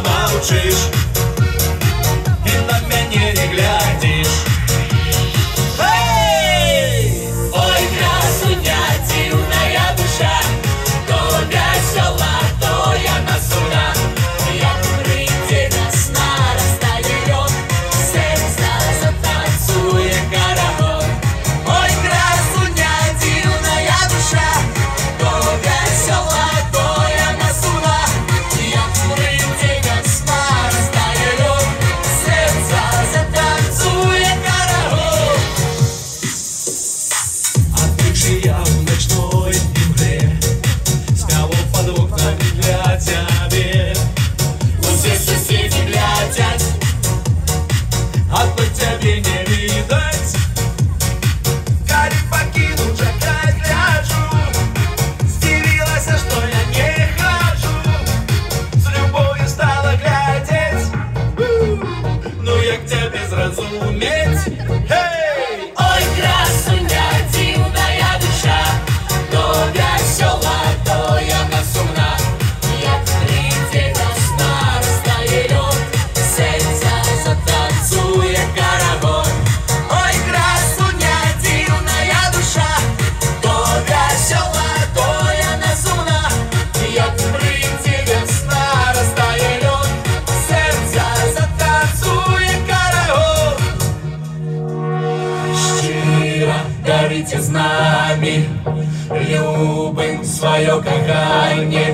мовчиш і на мене не глядиш. Ей! Ой, красуня, дивная душа, то весела, то я насуна. Як прийде весна, розтає льод, серце затанцює караван. Ой, красуня, дивная душа, то весела, то я насуна. Як прийде весна, розтає льод, серце затанцює караван. Я в ночной мгле спал под окнами для тебя. Все соседи глядят, а по тебе не видать. Гарик покинул, как гляжу, стелилась, что я не хожу. С любовью стала глядеть, ну як тебе зразуметь. Эй! ой, красуня, дивная душа, то весела, то я насумна. Як прийде весна, розтає льод, серце затанцює караван. Ой, красуня, дивная душа, то весела, то я насумна. Як прийде весна, розтає льод, серце затанцює караван. Щиро дарите з нами, любим своє кохання.